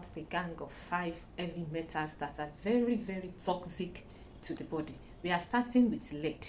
about the gang of 5 heavy metals that are very, very toxic to the body. We are starting with lead.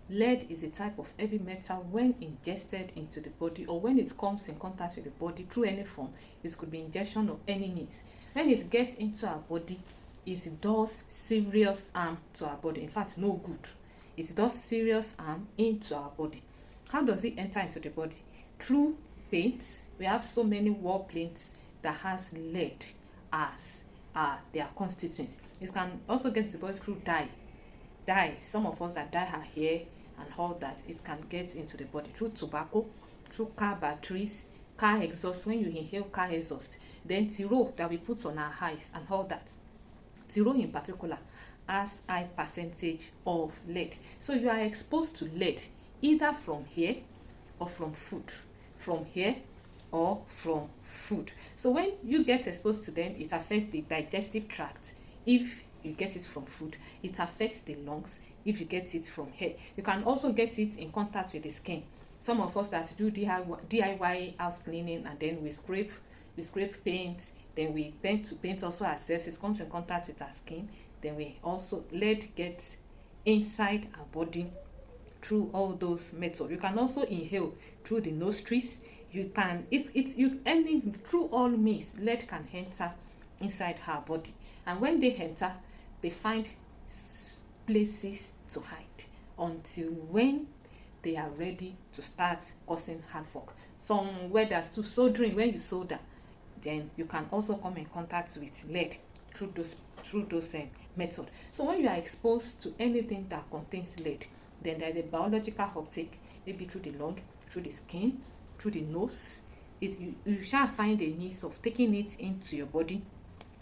Lead is a type of heavy metal when ingested into the body, or when it comes in contact with the body through any form. It could be injection or any means. When it gets into our body, it does serious harm to our body. In fact, no good. It does serious harm into our body. How does it enter into the body? Through paints. We have so many wall paints that has lead as their constituents. It can also get into the body through dye. Some of us that dye our hair and all that, it can get into the body through tobacco, through car batteries, car exhaust, when you inhale car exhaust, then tiro that we put on our eyes and all that. Tiro in particular has high percentage of lead. So you are exposed to lead either from hair or from food. From hair or from food. So when you get exposed to them, it affects the digestive tract. If you get it from food, it affects the lungs. If you get it from hair, you can also get it in contact with the skin. Some of us that do DIY house cleaning, and then we scrape paint, then we tend to paint also ourselves. It comes in contact with our skin, then we also lead gets inside our body through all those methods. You can also inhale through the nostrils. You can through all means, lead can enter inside our body, and when they enter, they find places to hide until when they are ready to start causing havoc. Some weathers to soldering, when you solder, then you can also come in contact with lead through those methods. So when you are exposed to anything that contains lead, then there is a biological uptake, maybe through the lung, through the skin, through the nose. You shall find a means of taking it into your body.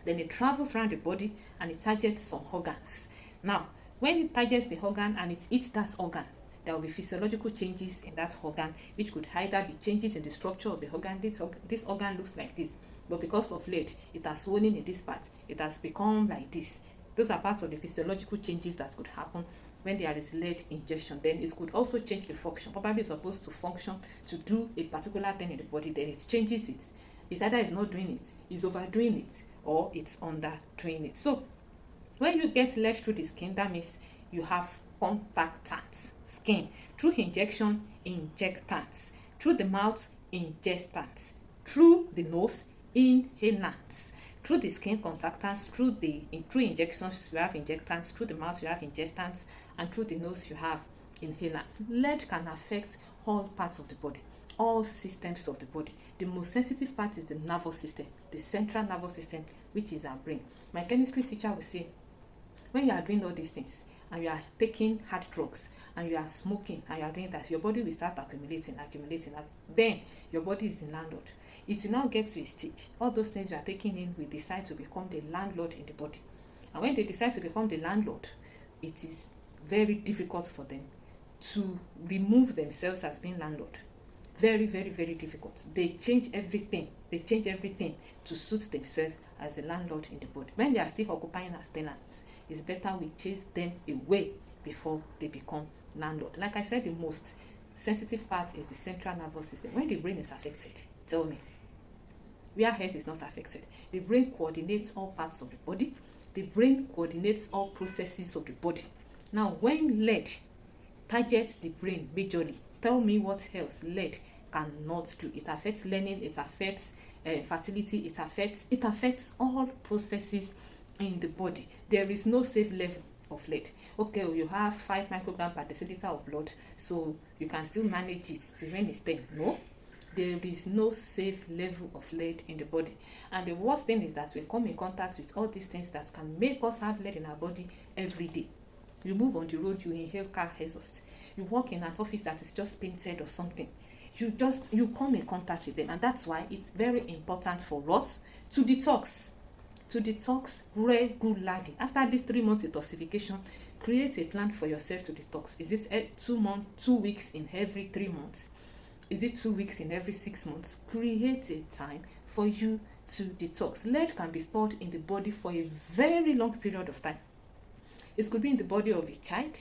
Then it travels around the body and it targets some organs. Now, when it targets the organ and it eats that organ, there will be physiological changes in that organ, which could either be changes in the structure of the organ. This organ looks like this, but because of lead, it has swollen in this part. It has become like this. Those are parts of the physiological changes that could happen when there is lead ingestion. Then it could also change the function. Probably it's supposed to function to do a particular thing in the body, then it changes it. It's either it's not doing it, it's overdoing it, or it's underdoing it. So when you get lead through the skin, that means you have contactants. Skin, through injection, injectants. Through the mouth, ingestants. Through the nose, inhalants. Through the skin, contactants. Through injections, you have injectants. Through the mouth, you have ingestants. And through the nose, you have inhalants. Lead can affect all parts of the body, all systems of the body. The most sensitive part is the nervous system, the central nervous system, which is our brain. My chemistry teacher will say, when you are doing all these things and you are taking hard drugs and you are smoking and you are doing that, your body will start accumulating. Then your body is the landlord. It will now get to a stage. All those things you are taking in will decide to become the landlord in the body. And when they decide to become the landlord, it is very difficult for them to remove themselves as being landlord. Very, very, very difficult. They change everything to suit themselves as the landlord in the body. When they are still occupying as tenants, it's better we chase them away before they become landlord. Like I said, the most sensitive part is the central nervous system. When the brain is affected, tell me, where else is not affected? The brain coordinates all parts of the body. The brain coordinates all processes of the body. Now, when lead targets the brain majorly, tell me what else lead cannot do. It affects learning, it affects fertility, it affects all processes in the body. There is no safe level of lead. Okay, you have 5 micrograms per deciliter of blood, so you can still manage it till when it's 10. No, there is no safe level of lead in the body. And the worst thing is that we come in contact with all these things that can make us have lead in our body every day. You move on the road, you inhale car exhaust. You work in an office that is just painted or something. You come in contact with them, and that's why it's very important for us to detox regularly. After this 3 months detoxification, create a plan for yourself to detox. Is it 2 weeks in every 3 months? Is it 2 weeks in every 6 months? Create a time for you to detox. Lead can be stored in the body for a very long period of time. It could be in the body of a child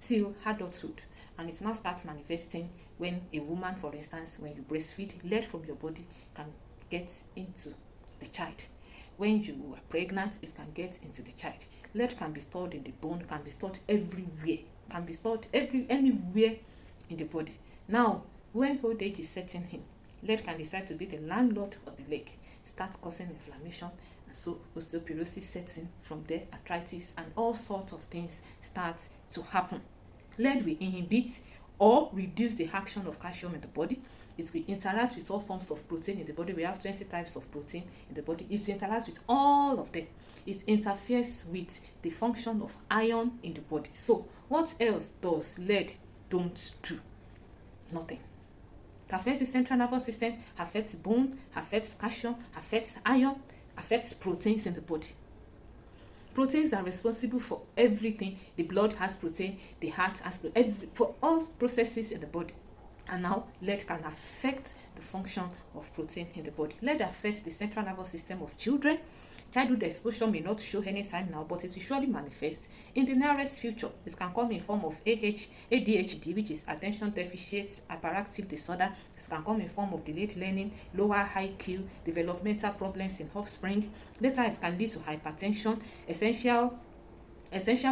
till adulthood, and it now starts manifesting when a woman, for instance, when you breastfeed, lead from your body can get into the child. When you are pregnant, it can get into the child. Lead can be stored in the bone, can be stored everywhere, can be stored anywhere in the body. Now, when old age is setting in, lead can decide to be the landlord of the leg, start causing inflammation, and so osteoporosis sets in. From there, arthritis and all sorts of things start to happen. Lead will inhibit or reduce the action of calcium in the body. It will interact with all forms of protein in the body. We have 20 types of protein in the body. It interacts with all of them. It interferes with the function of iron in the body. So what else does lead don't do? Nothing. It affects the central nervous system, affects bone, affects calcium, affects iron, affects proteins in the body. Proteins are responsible for everything. The blood has protein, the heart has protein, for all processes in the body. And now lead can affect the function of protein in the body. Lead affects the central nervous system of children. Childhood exposure may not show anytime now, but it will surely manifest in the nearest future. It can come in form of ADHD, which is attention deficit hyperactive disorder. It can come in form of delayed learning, lower IQ, developmental problems in offspring. Later, it can lead to hypertension. Essential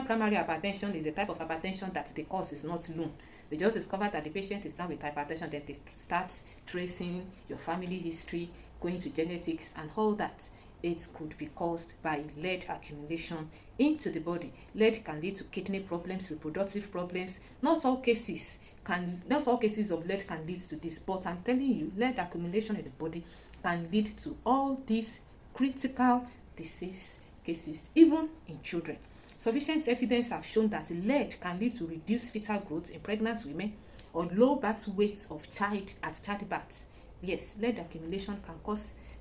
primary hypertension is a type of hypertension that the cause is not known. They just discover that the patient is down with hypertension, then they start tracing your family history, going to genetics and all that. It could be caused by lead accumulation into the body. Lead can lead to kidney problems, reproductive problems. Not all cases of lead can lead to this, but I'm telling you, lead accumulation in the body can lead to all these critical disease cases, even in children. Sufficient evidence have shown that lead can lead to reduced fetal growth in pregnant women or low birth weight of child at childbirth. Yes, lead accumulation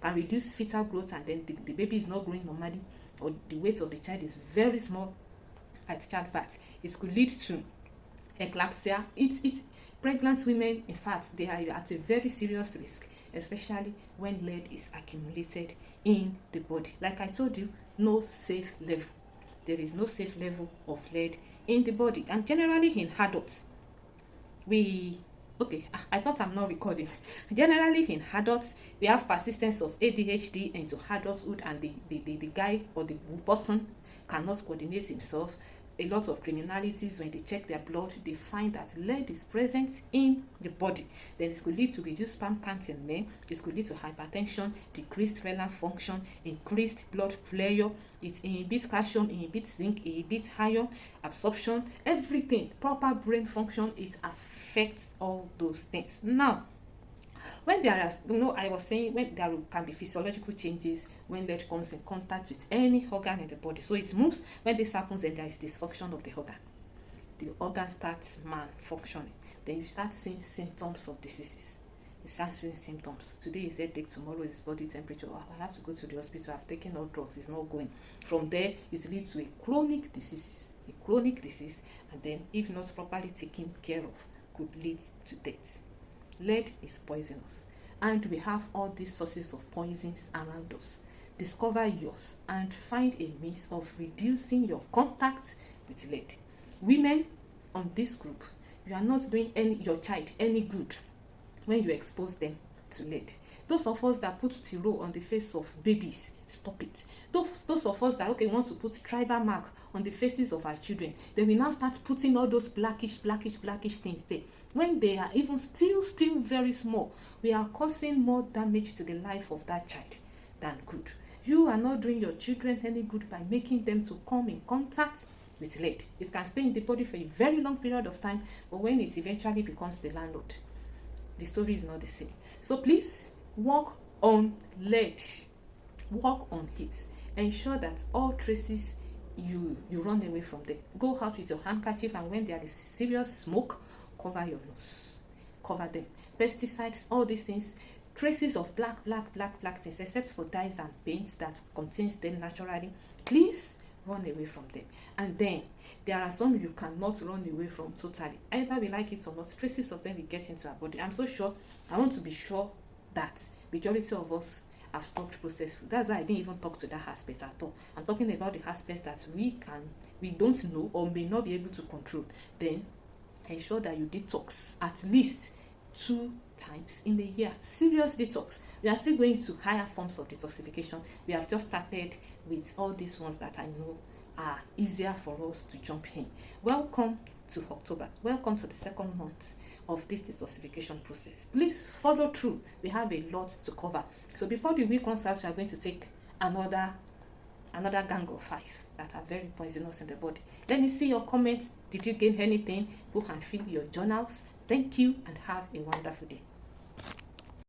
can reduce fetal growth, and then the baby is not growing normally, or the weight of the child is very small at childbirth. It could lead to eclampsia. Pregnant women, in fact, they are at a very serious risk, especially when lead is accumulated in the body. Like I told you, no safe level. There is no safe level of lead in the body. And generally in adults, I thought I'm not recording. Generally in adults, we have persistence of ADHD into adulthood, and the guy or the person cannot coordinate himself. A lot of criminalities, when they check their blood, they find that lead is present in the body. Then this could lead to reduced sperm count in men. This could lead to hypertension, decreased renal function, increased blood pressure. It inhibits calcium, inhibits zinc, inhibits iron absorption, everything, proper brain function. It affects all those things. Now, when there are, I was saying when there can be physiological changes when lead comes in contact with any organ in the body. So it moves. When this happens, then there is dysfunction of the organ. The organ starts malfunctioning. Then you start seeing symptoms of diseases. You start seeing symptoms. Today is headache, tomorrow is body temperature. I have to go to the hospital. I've taken all drugs. It's not going. From there, it leads to a chronic disease, and then if not properly taken care of, could lead to death. Lead is poisonous, and we have all these sources of poisons around us. Discover yours and find a means of reducing your contact with lead. Women on this group, you are not doing your child any good when you expose them to lead. Those of us that put tiro on the face of babies, stop it. Those of us that want to put tribal mark on the faces of our children, then we now start putting all those blackish things there. When they are even still very small, we are causing more damage to the life of that child than good. You are not doing your children any good by making them to come in contact with lead. It can stay in the body for a very long period of time, but when it eventually becomes the landlord, the story is not the same. So please, work on lead. Work on it. Ensure that all traces, you run away from them. Go out with your handkerchief, and when there is serious smoke, cover your nose. Cover them. Pesticides, all these things, traces of black things, except for dyes and paints that contains them naturally, please run away from them. And then there are some you cannot run away from totally. Either we like it or not, traces of them will get into our body. I want to be sure that majority of us have stopped processed food. That's why I didn't even talk to that aspect at all. I'm talking about the aspects that we don't know or may not be able to control. Then ensure that you detox at least 2 times in a year. Serious detox. We are still going to higher forms of detoxification. We have just started with all these ones that I know are easier for us to jump in. Welcome to October. Welcome to the second month of this detoxification process. Please follow through. We have a lot to cover. So before the week runs out, we are going to take another gang of 5 that are very poisonous in the body. Let me see your comments. Did you gain anything? Go and fill your journals. Thank you and have a wonderful day.